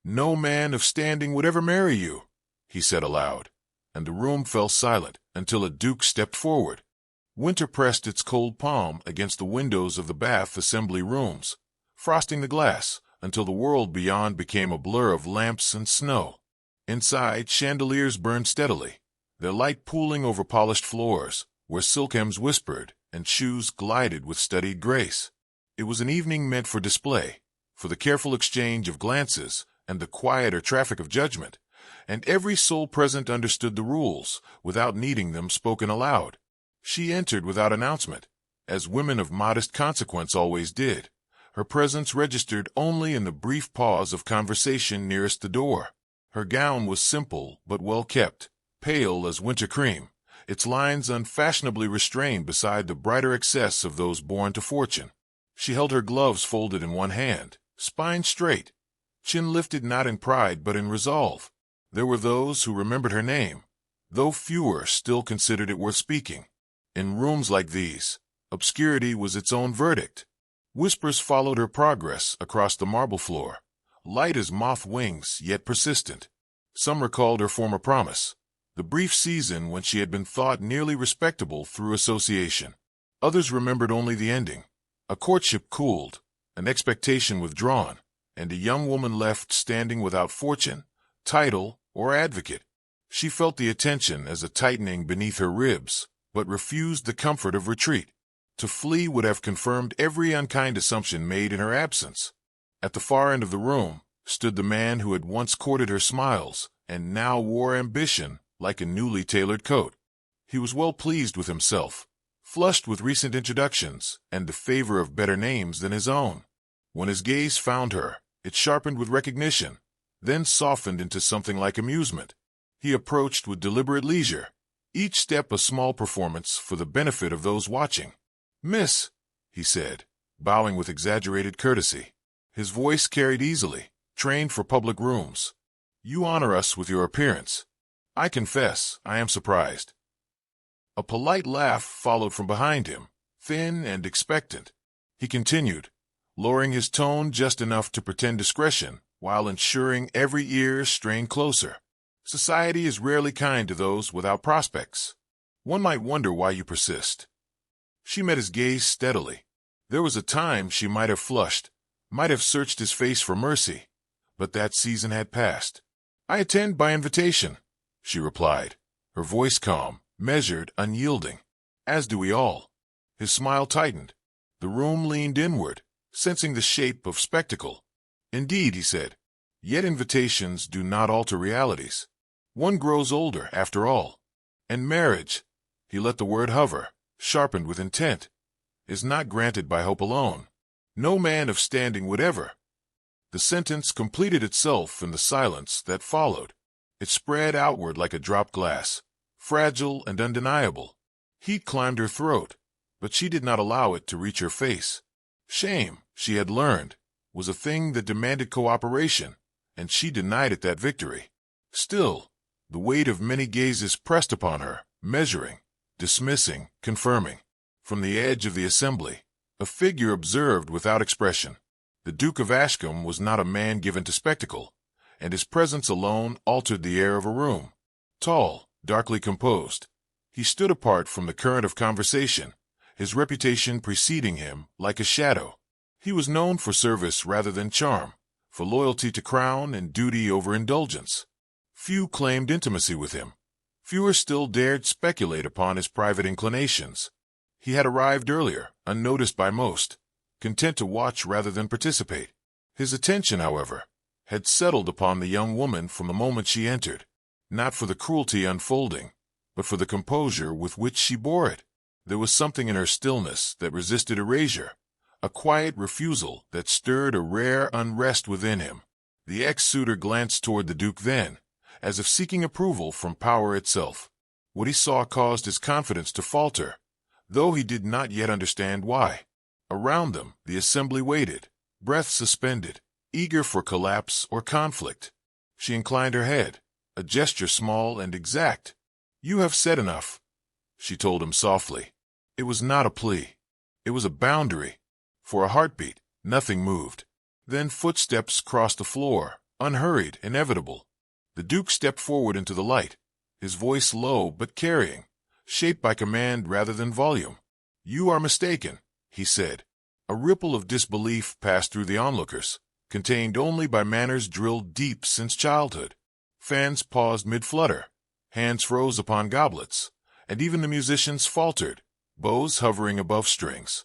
"No man of standing would ever marry you," he said aloud, and the room fell silent until a duke stepped forward. Winter pressed its cold palm against the windows of the Bath assembly rooms, frosting the glass until the world beyond became a blur of lamps and snow. Inside, chandeliers burned steadily, their light pooling over polished floors, where silk hems whispered and shoes glided with studied grace. It was an evening meant for display, for the careful exchange of glances and the quieter traffic of judgment, and every soul present understood the rules without needing them spoken aloud. She entered without announcement, as women of modest consequence always did, her presence registered only in the brief pause of conversation nearest the door. Her gown was simple but well kept, pale as winter cream, its lines unfashionably restrained beside the brighter excess of those born to fortune. She held her gloves folded in one hand, spine straight, chin lifted not in pride but in resolve. There were those who remembered her name, though fewer still considered it worth speaking. In rooms like these, obscurity was its own verdict. Whispers followed her progress across the marble floor, light as moth wings yet persistent. Some recalled her former promise, the brief season when she had been thought nearly respectable through association. Others remembered only the ending, a courtship cooled, an expectation withdrawn, and a young woman left standing without fortune, title, or advocate. She felt the attention as a tightening beneath her ribs, but refused the comfort of retreat. To flee would have confirmed every unkind assumption made in her absence. At the far end of the room stood the man who had once courted her smiles and now wore ambition like a newly tailored coat. He was well pleased with himself, flushed with recent introductions and the favor of better names than his own. When his gaze found her, it sharpened with recognition, then softened into something like amusement. He approached with deliberate leisure, each step a small performance for the benefit of those watching. "Miss," he said, bowing with exaggerated courtesy. His voice carried easily, trained for public rooms. "You honor us with your appearance. I confess, I am surprised." A polite laugh followed from behind him, thin and expectant. He continued, lowering his tone just enough to pretend discretion while ensuring every ear strained closer. "Society is rarely kind to those without prospects. One might wonder why you persist." She met his gaze steadily. There was a time she might have flushed, might have searched his face for mercy, but that season had passed. "I attend by invitation," she replied, her voice calm, measured, unyielding. "As do we all." His smile tightened. The room leaned inward, sensing the shape of spectacle. "Indeed," he said, "yet invitations do not alter realities. One grows older, after all. And marriage," he let the word hover, sharpened with intent, "is not granted by hope alone. No man of standing would ever." The sentence completed itself in the silence that followed. It spread outward like a dropped glass, fragile and undeniable. Heat climbed her throat, but she did not allow it to reach her face. Shame, she had learned, was a thing that demanded cooperation, and she denied it that victory. Still, the weight of many gazes pressed upon her, measuring, dismissing, confirming. From the edge of the assembly, a figure observed without expression. The Duke of Ashcombe was not a man given to spectacle, and his presence alone altered the air of a room. Tall, darkly composed, he stood apart from the current of conversation, his reputation preceding him like a shadow. He was known for service rather than charm, for loyalty to crown and duty over indulgence. Few claimed intimacy with him. Fewer still dared speculate upon his private inclinations. He had arrived earlier, unnoticed by most, content to watch rather than participate. His attention, however, had settled upon the young woman from the moment she entered, not for the cruelty unfolding, but for the composure with which she bore it. There was something in her stillness that resisted erasure, a quiet refusal that stirred a rare unrest within him. The ex-suitor glanced toward the Duke then, as if seeking approval from power itself. What he saw caused his confidence to falter, though he did not yet understand why. Around them, the assembly waited, breath suspended, eager for collapse or conflict. She inclined her head, a gesture small and exact. "You have said enough," she told him softly. It was not a plea. It was a boundary. For a heartbeat, nothing moved. Then footsteps crossed the floor, unhurried, inevitable. The Duke stepped forward into the light, his voice low but carrying, shaped by command rather than volume. "You are mistaken," he said. A ripple of disbelief passed through the onlookers, contained only by manners drilled deep since childhood. Fans paused mid-flutter, hands froze upon goblets, and even the musicians faltered, bows hovering above strings.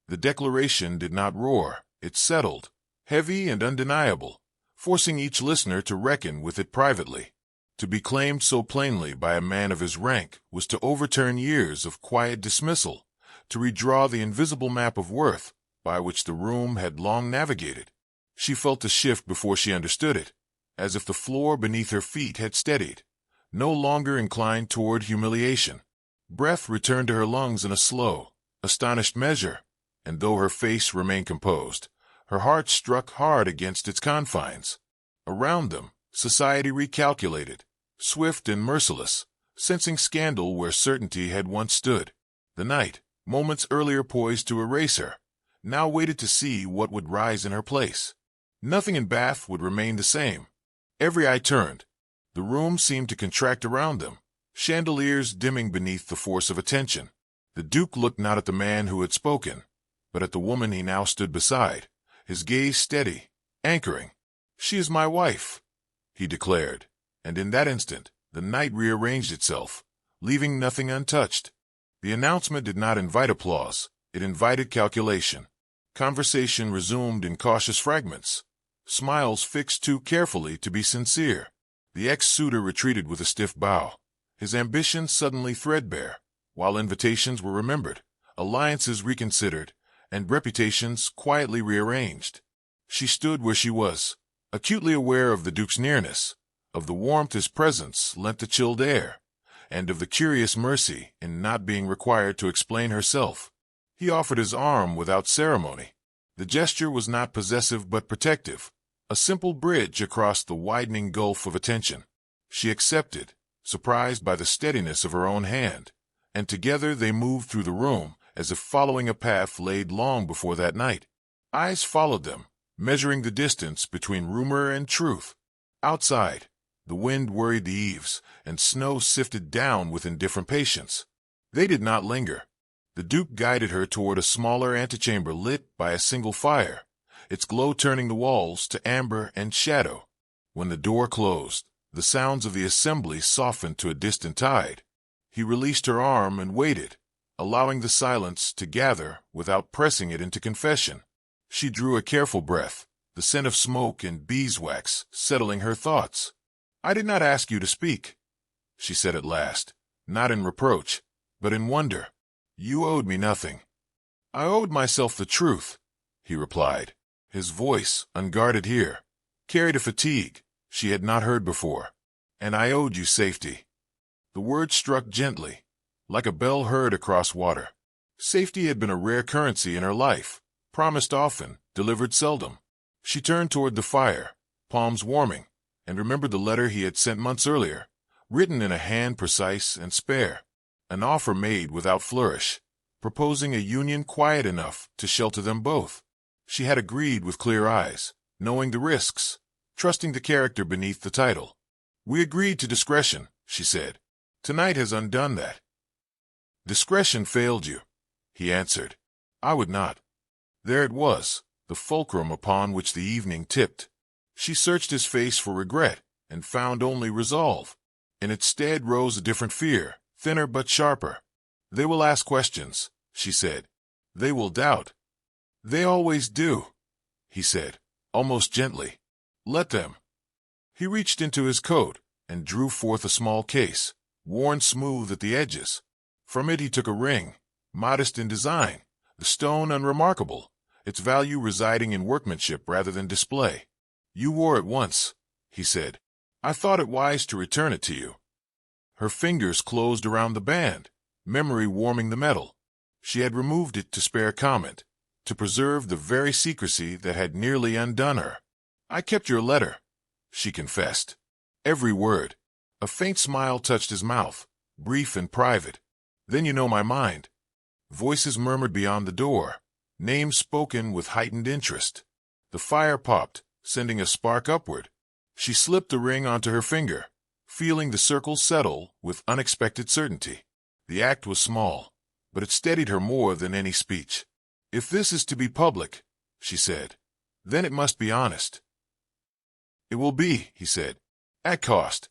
The declaration did not roar, it settled, heavy and undeniable, forcing each listener to reckon with it privately. To be claimed so plainly by a man of his rank was to overturn years of quiet dismissal, to redraw the invisible map of worth by which the room had long navigated. She felt the shift before she understood it, as if the floor beneath her feet had steadied, no longer inclined toward humiliation. Breath returned to her lungs in a slow, astonished measure, and though her face remained composed, her heart struck hard against its confines. Around them, society recalculated, swift and merciless, sensing scandal where certainty had once stood. The night, moments earlier poised to erase her, now waited to see what would rise in her place. Nothing in Bath would remain the same. Every eye turned. The room seemed to contract around them, chandeliers dimming beneath the force of attention. The Duke looked not at the man who had spoken, but at the woman he now stood beside, his gaze steady, anchoring. "She is my wife," he declared, and in that instant the night rearranged itself, leaving nothing untouched. The announcement did not invite applause, it invited calculation. Conversation resumed in cautious fragments, smiles fixed too carefully to be sincere. The ex-suitor retreated with a stiff bow, his ambitions suddenly threadbare, while invitations were remembered, alliances reconsidered, and reputations quietly rearranged. She stood where she was, acutely aware of the Duke's nearness, of the warmth his presence lent the chilled air, and of the curious mercy in not being required to explain herself. He offered his arm without ceremony. The gesture was not possessive but protective, a simple bridge across the widening gulf of attention. She accepted, surprised by the steadiness of her own hand, and together they moved through the room as if following a path laid long before that night. Eyes followed them, measuring the distance between rumor and truth. Outside, the wind worried the eaves, and snow sifted down with indifferent patience. They did not linger. The Duke guided her toward a smaller antechamber lit by a single fire, its glow turning the walls to amber and shadow. When the door closed, the sounds of the assembly softened to a distant tide. He released her arm and waited, allowing the silence to gather without pressing it into confession. She drew a careful breath, the scent of smoke and beeswax settling her thoughts. "I did not ask you to speak," she said at last, not in reproach, but in wonder. "You owed me nothing." "I owed myself the truth," he replied. His voice, unguarded here, carried a fatigue she had not heard before. "And I owed you safety." The word struck gently, like a bell heard across water. Safety had been a rare currency in her life, promised often, delivered seldom. She turned toward the fire, palms warming, and remembered the letter he had sent months earlier, written in a hand precise and spare. An offer made without flourish, proposing a union quiet enough to shelter them both. She had agreed with clear eyes, knowing the risks, trusting the character beneath the title. "We agreed to discretion," she said. "Tonight has undone that." "Discretion failed you," he answered. "I would not." There it was, the fulcrum upon which the evening tipped. She searched his face for regret, and found only resolve. In its stead rose a different fear, thinner but sharper. "They will ask questions," she said. "They will doubt." "They always do," he said, almost gently. "Let them." He reached into his coat and drew forth a small case, worn smooth at the edges. From it he took a ring, modest in design, the stone unremarkable, its value residing in workmanship rather than display. "You wore it once," he said. "I thought it wise to return it to you." Her fingers closed around the band, memory warming the metal. She had removed it to spare comment, to preserve the very secrecy that had nearly undone her. "I kept your letter," she confessed. "Every word." A faint smile touched his mouth, brief and private. "Then you know my mind." Voices murmured beyond the door, names spoken with heightened interest. The fire popped, sending a spark upward. She slipped the ring onto her finger, feeling the circle settle with unexpected certainty. The act was small, but it steadied her more than any speech. "If this is to be public," she said, "then it must be honest." "It will be," he said, "at cost."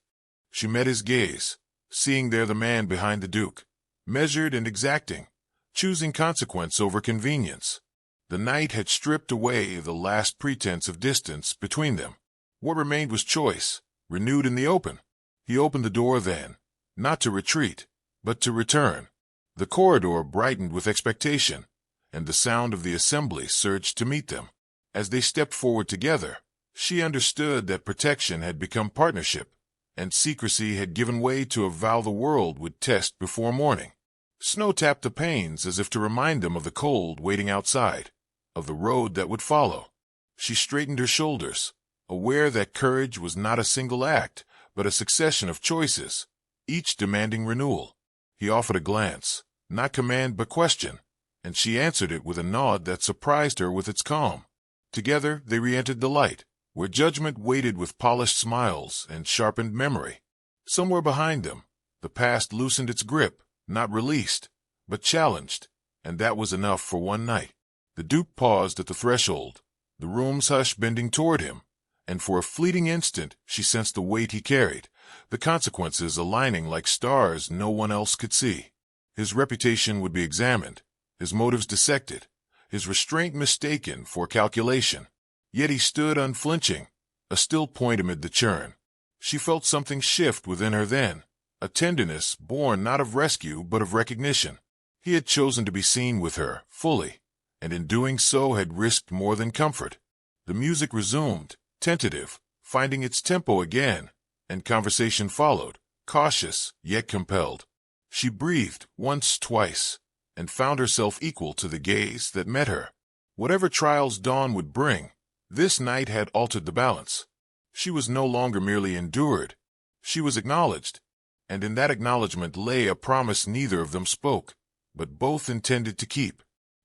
She met his gaze, seeing there the man behind the Duke, measured and exacting, choosing consequence over convenience. The night had stripped away the last pretense of distance between them. What remained was choice, renewed in the open. He opened the door then, not to retreat, but to return. The corridor brightened with expectation, and the sound of the assembly surged to meet them. As they stepped forward together, she understood that protection had become partnership, and secrecy had given way to a vow the world would test before morning. Snow tapped the panes as if to remind them of the cold waiting outside, of the road that would follow. She straightened her shoulders, aware that courage was not a single act, but a succession of choices, each demanding renewal. He offered a glance, not command but question, and she answered it with a nod that surprised her with its calm. Together they re-entered the light, where judgment waited with polished smiles and sharpened memory. Somewhere behind them, the past loosened its grip, not released, but challenged, and that was enough for one night. The Duke paused at the threshold, the room's hush bending toward him, and for a fleeting instant she sensed the weight he carried, the consequences aligning like stars no one else could see. His reputation would be examined, his motives dissected, his restraint mistaken for calculation. Yet he stood unflinching, a still point amid the churn. She felt something shift within her then, a tenderness born not of rescue but of recognition. He had chosen to be seen with her, fully, and in doing so had risked more than comfort. The music resumed, tentative, finding its tempo again, and conversation followed, cautious yet compelled. She breathed once, twice, and found herself equal to the gaze that met her. Whatever trials dawn would bring, this night had altered the balance. She was no longer merely endured. She was acknowledged, and in that acknowledgment lay a promise neither of them spoke, but both intended to keep.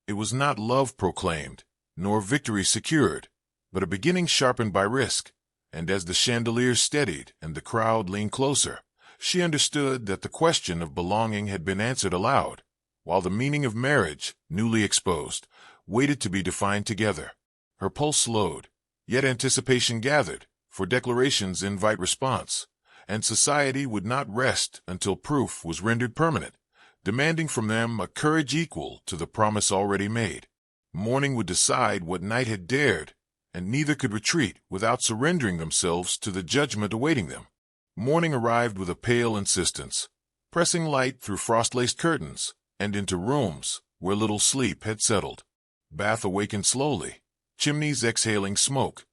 It was not love proclaimed, nor victory secured, but a beginning sharpened by risk, and as the chandelier steadied and the crowd leaned closer, she understood that the question of belonging had been answered aloud, while the meaning of marriage, newly exposed, waited to be defined together. Her pulse slowed, yet anticipation gathered, for declarations invite response, and society would not rest until proof was rendered permanent, demanding from them a courage equal to the promise already made. Morning would decide what night had dared, and neither could retreat without surrendering themselves to the judgment awaiting them. Morning arrived with a pale insistence, pressing light through frost-laced curtains and into rooms where little sleep had settled. Bath awakened slowly, chimneys exhaling smoke,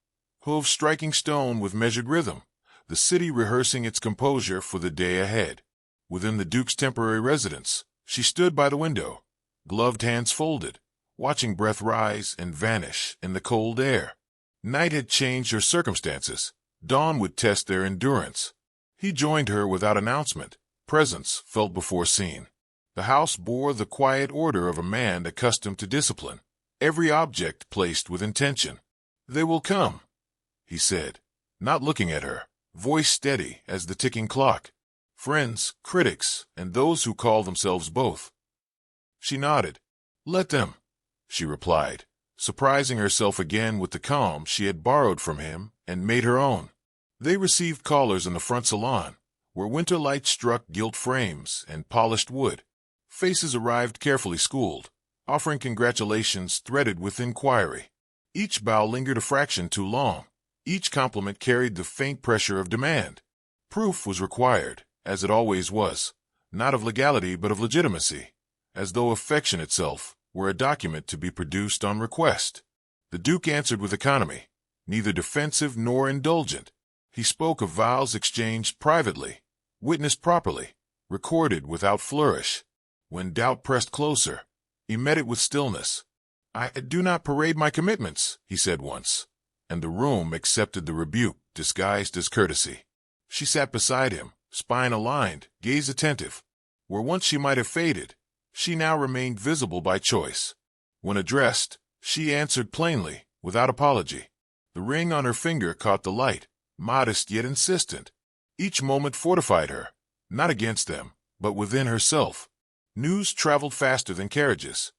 hooves striking stone with measured rhythm, the city rehearsing its composure for the day ahead. Within the Duke's temporary residence, she stood by the window, gloved hands folded, watching breath rise and vanish in the cold air. Night had changed her circumstances. Dawn would test their endurance. He joined her without announcement, presence felt before seen. The house bore the quiet order of a man accustomed to discipline, every object placed with intention. "They will come," he said, not looking at her, voice steady as the ticking clock. "Friends, critics, and those who call themselves both." She nodded. "Let them," she replied, surprising herself again with the calm she had borrowed from him and made her own. They received callers in the front salon, where winter light struck gilt frames and polished wood. Faces arrived carefully schooled, offering congratulations threaded with inquiry. Each bow lingered a fraction too long. Each compliment carried the faint pressure of demand. Proof was required, as it always was, not of legality but of legitimacy, as though affection itself were a document to be produced on request. The Duke answered with economy, neither defensive nor indulgent. He spoke of vows exchanged privately, witnessed properly, recorded without flourish. When doubt pressed closer, he met it with stillness. "I do not parade my commitments," he said once, and the room accepted the rebuke disguised as courtesy. She sat beside him, spine aligned, gaze attentive. Where once she might have faded, she now remained visible by choice. When addressed, she answered plainly, without apology. The ring on her finger caught the light, modest yet insistent. Each moment fortified her, not against them, but within herself. News traveled faster than carriages.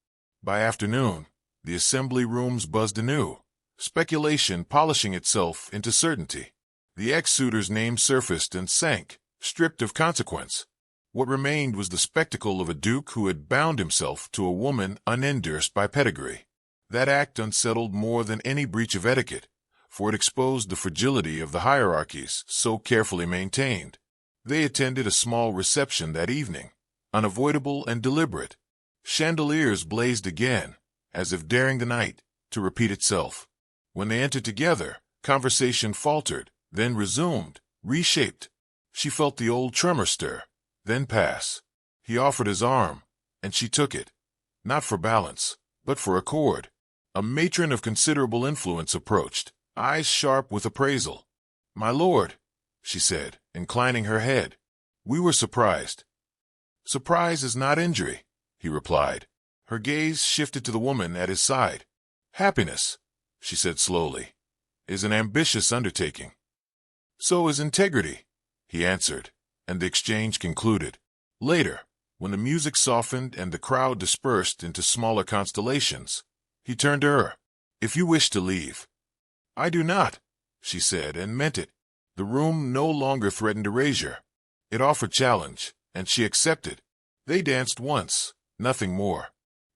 By afternoon, the assembly rooms buzzed anew, speculation polishing itself into certainty. The ex-suitor's name surfaced and sank, stripped of consequence. What remained was the spectacle of a duke who had bound himself to a woman unendorsed by pedigree. That act unsettled more than any breach of etiquette, for it exposed the fragility of the hierarchies so carefully maintained. They attended a small reception that evening, unavoidable and deliberate. Chandeliers blazed again, as if daring the night to repeat itself. When they entered together, conversation faltered, then resumed, reshaped. She felt the old tremor stir, then pass. He offered his arm, and she took it, not for balance, but for accord. A matron of considerable influence approached, eyes sharp with appraisal. "My lord," she said, inclining her head. "We were surprised." "Surprise is not injury," he replied. Her gaze shifted to the woman at his side. "Happiness," she said slowly, "is an ambitious undertaking." "So is integrity," he answered, and the exchange concluded. Later, when the music softened and the crowd dispersed into smaller constellations, he turned to her. "If you wish to leave." "I do not," she said, and meant it. The room no longer threatened erasure. It offered challenge, and she accepted. They danced once, nothing more.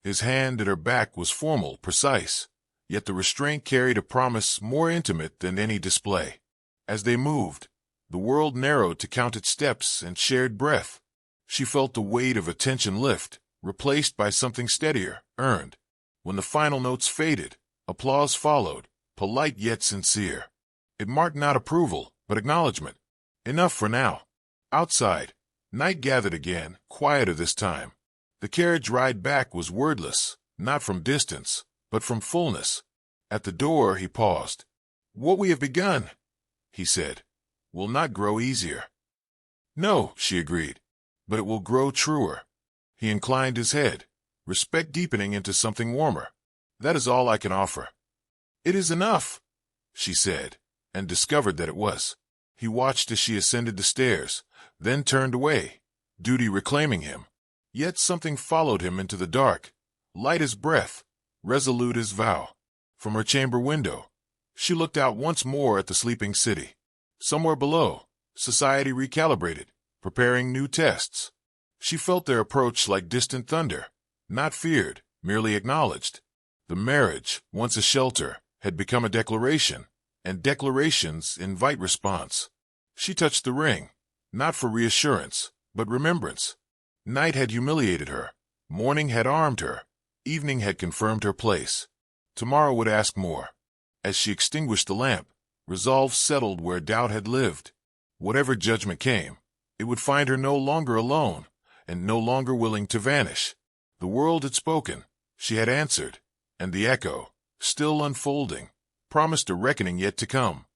His hand at her back was formal, precise, yet the restraint carried a promise more intimate than any display. As they moved, the world narrowed to counted steps and shared breath. She felt the weight of attention lift, replaced by something steadier, earned. When the final notes faded, applause followed, polite yet sincere. It marked not approval, but acknowledgement. Enough for now. Outside, night gathered again, quieter this time. The carriage ride back was wordless, not from distance, but from fullness. At the door he paused. "What we have begun," he said, "will not grow easier." "No," she agreed, "but it will grow truer." He inclined his head, respect deepening into something warmer. "That is all I can offer." "It is enough," she said, and discovered that it was. He watched as she ascended the stairs, then turned away, duty reclaiming him. Yet something followed him into the dark, light as breath, resolute as vow. From her chamber window, she looked out once more at the sleeping city. Somewhere below, society recalibrated, preparing new tests. She felt their approach like distant thunder, not feared, merely acknowledged. The marriage, once a shelter, had become a declaration, and declarations invite response. She touched the ring, not for reassurance, but remembrance. Night had humiliated her, morning had armed her, evening had confirmed her place. Tomorrow would ask more. As she extinguished the lamp, resolve settled where doubt had lived. Whatever judgment came, it would find her no longer alone, and no longer willing to vanish. The world had spoken, she had answered, and the echo, still unfolding, promised a reckoning yet to come.